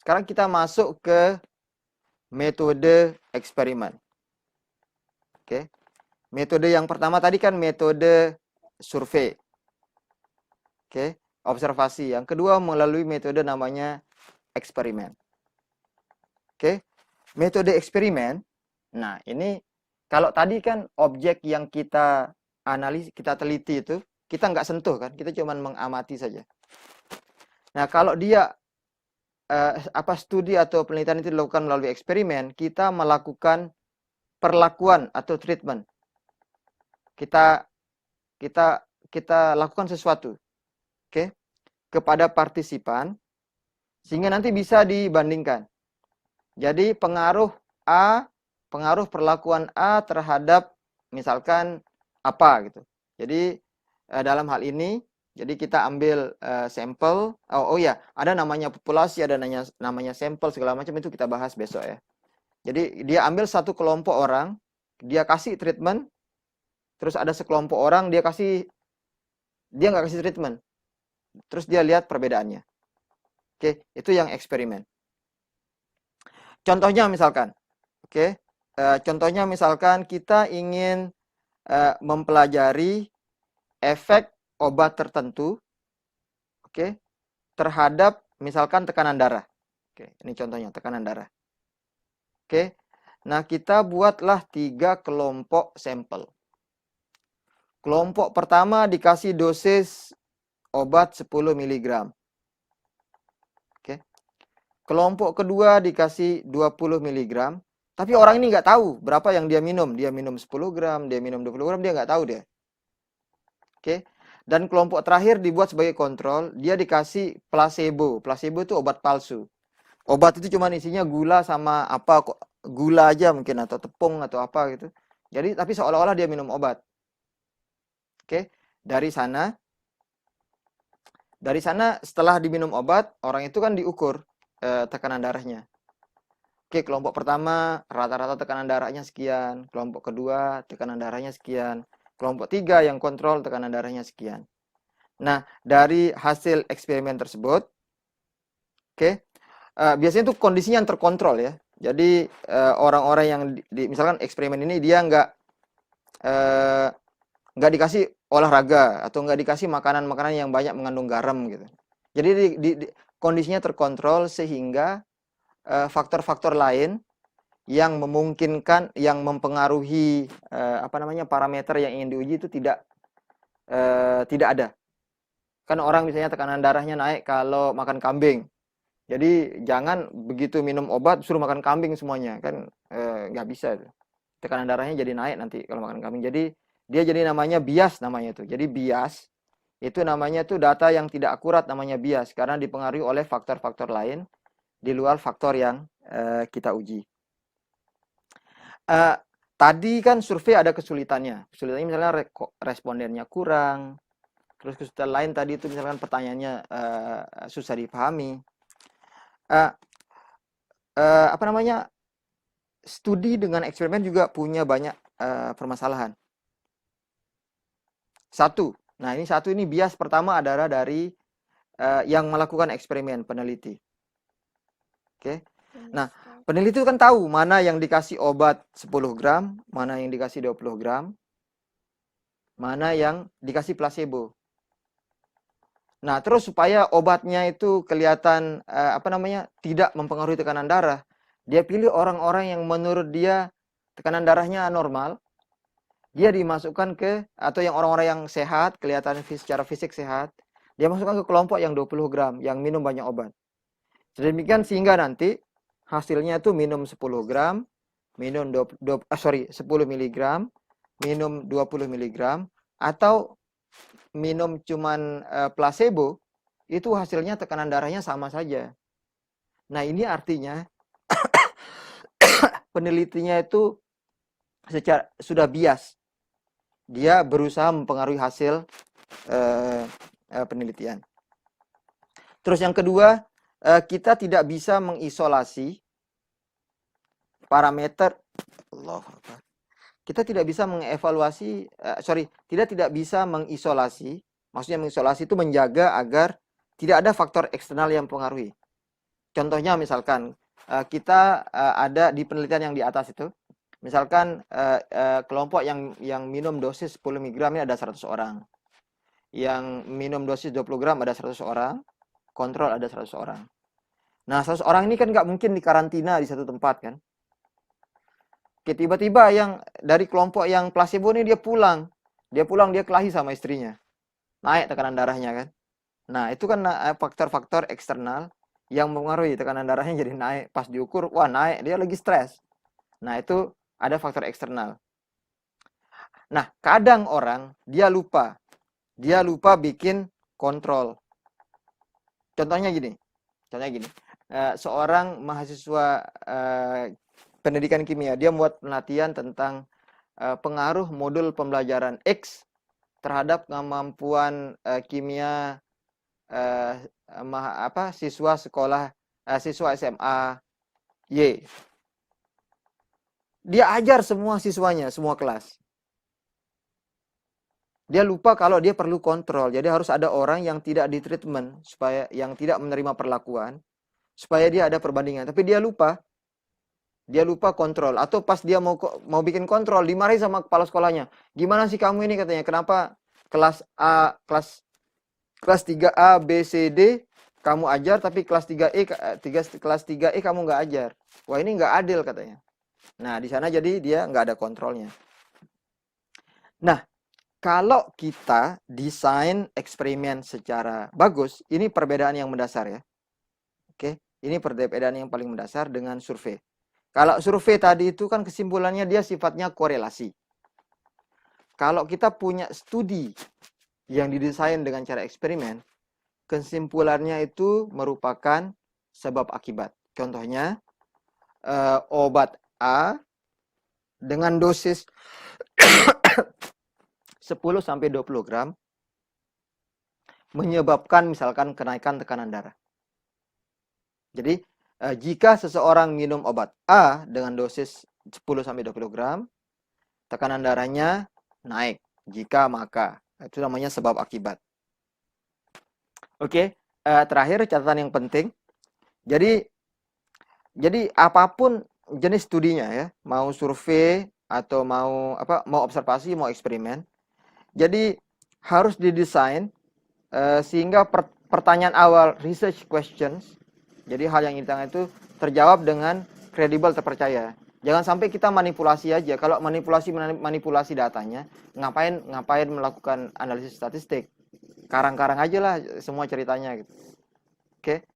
Sekarang kita masuk ke metode eksperimen. Oke. Metode yang pertama tadi kan metode survei. Oke, observasi. Yang kedua melalui metode namanya eksperimen. Oke. Metode eksperimen. Nah, ini kalau tadi kan objek yang kita analis, kita teliti itu kita nggak sentuh kan, kita cuma mengamati saja. Nah, kalau dia studi atau penelitian itu dilakukan melalui eksperimen, kita melakukan perlakuan atau treatment. Kita kita kita lakukan sesuatu, oke, kepada partisipan sehingga nanti bisa dibandingkan. Jadi pengaruh perlakuan A terhadap misalkan apa gitu. Jadi dalam hal ini, jadi kita ambil sampel. Oh ya, ada namanya populasi, ada namanya sampel segala macam, itu kita bahas besok ya. Jadi dia ambil satu kelompok orang, dia kasih treatment, terus ada sekelompok orang dia nggak kasih treatment, terus dia lihat perbedaannya. Oke, itu yang eksperimen. Contohnya misalkan, oke, contohnya misalkan kita ingin mempelajari efek obat tertentu, oke, terhadap misalkan tekanan darah. Oke, ini contohnya tekanan darah. Oke, nah kita buatlah 3 kelompok sampel. Kelompok pertama dikasih dosis obat 10 mg. Oke. Kelompok kedua dikasih 20 mg. Tapi orang ini nggak tahu berapa yang dia minum. Dia minum 10 gram, dia minum 20 gram, dia nggak tahu dia. Oke. Dan kelompok terakhir dibuat sebagai kontrol, dia dikasih placebo. Placebo itu obat palsu. Obat itu cuma isinya gula sama apa, gula aja mungkin, atau tepung atau apa gitu. Jadi tapi seolah-olah dia minum obat. Oke. Dari sana setelah diminum obat, orang itu kan diukur tekanan darahnya. Oke, kelompok pertama rata-rata tekanan darahnya sekian, kelompok kedua tekanan darahnya sekian, kelompok 3 yang kontrol tekanan darahnya sekian. Nah, dari hasil eksperimen tersebut, oke, biasanya itu kondisinya yang terkontrol ya. Jadi orang-orang yang misalkan eksperimen ini dia nggak dikasih olahraga atau nggak dikasih makanan-makanan yang banyak mengandung garam gitu. Jadi kondisinya terkontrol sehingga faktor-faktor lain yang memungkinkan, yang mempengaruhi parameter yang ingin diuji itu tidak ada. Kan orang misalnya tekanan darahnya naik kalau makan kambing. Jadi jangan begitu minum obat suruh makan kambing semuanya, kan nggak bisa itu. Tekanan darahnya jadi naik nanti kalau makan kambing. Jadi dia jadi namanya bias namanya itu. Jadi bias itu namanya tuh data yang tidak akurat, namanya bias karena dipengaruhi oleh faktor-faktor lain di luar faktor yang kita uji. Tadi kan survei ada kesulitannya. Kesulitannya misalnya respondennya kurang. Terus kesulitan lain tadi itu misalkan pertanyaannya susah dipahami. Studi dengan eksperimen juga punya banyak permasalahan. Satu ini bias pertama adalah dari yang melakukan eksperimen, peneliti. Oke. Nah, peneliti itu kan tahu mana yang dikasih obat 10 gram, mana yang dikasih 20 gram, mana yang dikasih placebo. Nah, terus supaya obatnya itu kelihatan tidak mempengaruhi tekanan darah, dia pilih orang-orang yang menurut dia tekanan darahnya normal. Dia dimasukkan atau yang orang-orang yang sehat, kelihatan secara fisik sehat, dia masukkan ke kelompok yang 20 gram, yang minum banyak obat. Sedemikian sehingga nanti hasilnya itu minum 10 gram, minum 10 mg, minum 20 mg, atau minum cuman placebo, itu hasilnya tekanan darahnya sama saja. Nah, ini artinya penelitinya itu sudah bias. Dia berusaha mempengaruhi hasil penelitian. Terus yang kedua, kita tidak bisa mengisolasi parameter. Kita tidak bisa mengevaluasi, tidak bisa mengisolasi. Maksudnya mengisolasi itu menjaga agar tidak ada faktor eksternal yang mempengaruhi. Contohnya misalkan kita ada di penelitian yang di atas itu, misalkan kelompok yang minum dosis 10 mg ini ada 100 orang. Yang minum dosis 20 gram ada 100 orang, kontrol ada 100 orang. Nah, 100 orang ini kan nggak mungkin dikarantina di satu tempat kan. Oke, tiba-tiba yang dari kelompok yang placebo ini dia pulang, dia kelahi sama istrinya. Naik tekanan darahnya kan. Nah, itu kan faktor-faktor eksternal yang mempengaruhi tekanan darahnya jadi naik. Pas diukur, wah naik, dia lagi stres. Nah, itu ada faktor eksternal. Nah, kadang orang dia lupa bikin kontrol. Contohnya gini, seorang mahasiswa pendidikan kimia, dia membuat penelitian tentang pengaruh modul pembelajaran X terhadap kemampuan kimia siswa SMA Y. Dia ajar semua siswanya, semua kelas. Dia lupa kalau dia perlu kontrol. Jadi harus ada orang yang tidak di treatment, supaya yang tidak menerima perlakuan, supaya dia ada perbandingan. Tapi dia lupa kontrol. Atau pas dia mau bikin kontrol, dimarahi sama kepala sekolahnya. Gimana sih kamu ini, katanya, kenapa kelas A, kelas 3A, B, C, D kamu ajar, tapi kelas 3E kamu nggak ajar. Wah, ini nggak adil, katanya. Nah, di sana jadi dia nggak ada kontrolnya. Nah, kalau kita desain eksperimen secara bagus, ini perbedaan yang mendasar ya. Oke, ini perbedaan yang paling mendasar dengan survei. Kalau survei tadi itu kan kesimpulannya dia sifatnya korelasi. Kalau kita punya studi yang didesain dengan cara eksperimen, kesimpulannya itu merupakan sebab akibat. Contohnya, obat A dengan dosis 10-20 gram menyebabkan misalkan kenaikan tekanan darah. Jadi, jika seseorang minum obat A dengan dosis 10-20 gram, tekanan darahnya naik. Jika maka, itu namanya sebab akibat. Oke, terakhir catatan yang penting. Jadi apapun jenis studinya ya, mau survei atau mau observasi, mau eksperimen. Jadi harus didesain sehingga pertanyaan awal, research questions, jadi hal yang ditanya itu terjawab dengan kredibel, terpercaya. Jangan sampai kita manipulasi aja. Kalau manipulasi datanya, ngapain melakukan analisis statistik? Karang-karang aja lah semua ceritanya gitu. Oke.